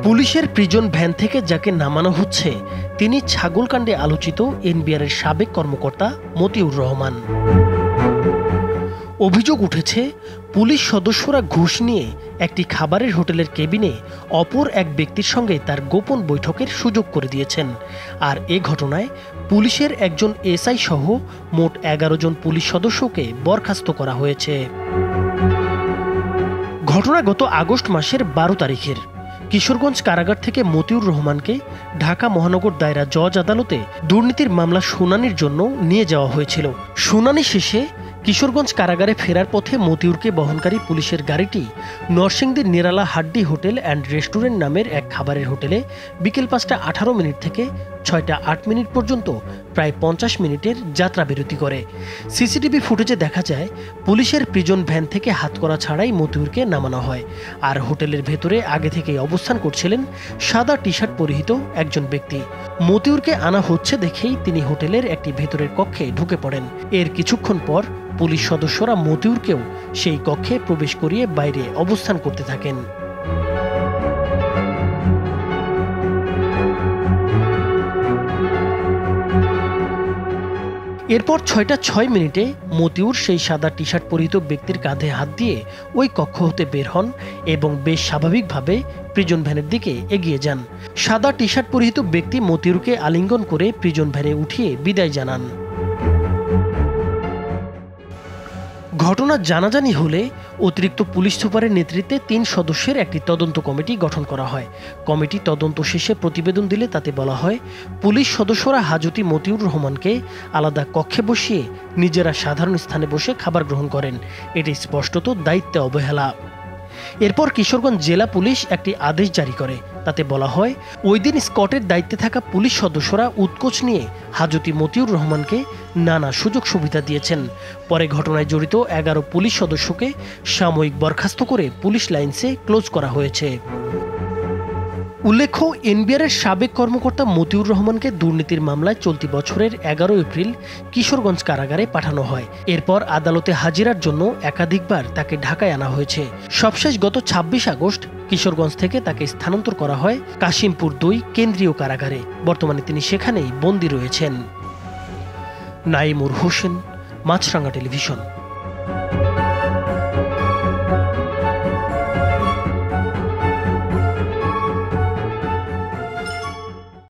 পুলিশের prison van থেকে যাকে নামানো হচ্ছে তিনি ছাগলকাণ্ডে আলোচিত এনবিআরের সাবেক কর্মকর্তা মতিউর রহমান। অভিযোগ উঠেছে, পুলিশ সদস্যরা ঘুষ নিয়ে একটি খাবারের হোটেলের কেবিনে অপর এক ব্যক্তির সঙ্গে তার গোপন বৈঠকের সুযোগ করে দিয়েছেন। আর এ ঘটনায় পুলিশের একজন এসআই সহ মোট ১১ জন পুলিশ সদস্যকে বরখাস্ত করা হয়েছে। ঘটনা গত আগস্ট মাসের ১২ তারিখের। কিশোরগঞ্জ কারাগার থেকে মতিউর রহমানকে ঢাকা মহানগর দায়রা জজ আদালতে দুর্নীতির মামলা শুনানির জন্য নিয়ে যাওয়া হয়েছিল। শুনানি শেষে কিশোরগঞ্জ কারাগারে ফেরার পথে মতিউরকে বহনকারী পুলিশের গাড়িটি নরসিংদীর নিরালা হাড্ডি হোটেল অ্যান্ড রেস্টুরেন্ট নামের এক খাবারের হোটেলে বিকেল ৫টা ১৮ মিনিট থেকে ৬টা ৮ মিনিট পর্যন্ত প্রায় ৫০ মিনিটের যাত্রা বিরতি করে। সিসিটিভি ফুটেজে দেখা যায়, পুলিশের প্রিজন ভ্যান থেকে হাতকড়া ছাড়াই মতিউরকে নামানো হয়। আর হোটেলের ভেতরে আগে থেকেই অবস্থান করছিলেন সাদা টি শার্ট পরিহিত একজন ব্যক্তি। মতিউরকে আনা হচ্ছে দেখেই তিনি হোটেলের একটি ভেতরের কক্ষে ঢুকে পড়েন। এর কিছুক্ষণ পর পুলিশ সদস্যরা মতিউরকেও সেই কক্ষে প্রবেশ করিয়ে বাইরে অবস্থান করতে থাকেন। এরপর ৬টা ৬ মিনিটে মতিউর সেই সাদা টি শার্ট পরিহিত ব্যক্তির কাঁধে হাত দিয়ে ওই কক্ষ হতে বের হন এবং বেশ স্বাভাবিকভাবে প্রিজন ভ্যানের দিকে এগিয়ে যান। সাদা টি শার্ট পরিহিত ব্যক্তি মতিউরকে আলিঙ্গন করে প্রিজন ভ্যানে উঠিয়ে বিদায় জানান। ঘটনা জানাজানি হলে অতিরিক্ত পুলিশ সুপারের নেতৃত্বে ৩ সদস্যের একটি তদন্ত কমিটি গঠন করা হয়। কমিটি তদন্ত শেষে প্রতিবেদন দিলে তাতে বলা হয়, পুলিশ সদস্যরা হাজতি মতিউর রহমানকে আলাদা কক্ষে বসিয়ে নিজেরা সাধারণ স্থানে বসে খাবার গ্রহণ করেন। এটি স্পষ্টত দায়িত্বে অবহেলা। এরপর কিশোরগঞ্জ জেলা পুলিশ একটি আদেশ জারি করে। তাতে বলা হয়, ওই দিন স্কটের দায়িত্বে থাকা পুলিশ সদস্যরা উৎকোচ নিয়ে হাজতি মতিউর রহমানকে নানা সুযোগ সুবিধা দিয়েছেন। পরে ঘটনায় জড়িত ১১ পুলিশ সদস্যকে সাময়িক বরখাস্ত করে পুলিশ লাইন্সে ক্লোজ করা হয়েছে। উল্লেখ্য, এনবিআরের সাবেক কর্মকর্তা মতিউর রহমানকে দুর্নীতির মামলায় চলতি বছরের ১১ এপ্রিল কিশোরগঞ্জ কারাগারে পাঠানো হয়। এরপর আদালতে হাজিরার জন্য একাধিকবার তাকে ঢাকায় আনা হয়েছে। সবশেষ গত ২৬ আগস্ট কিশোরগঞ্জ থেকে তাকে স্থানান্তর করা হয় কাশিমপুর ২ কেন্দ্রীয় কারাগারে। বর্তমানে তিনি সেখানেই বন্দী রয়েছেন। নাইমুর হোসেন, মাছরাঙা টেলিভিশন।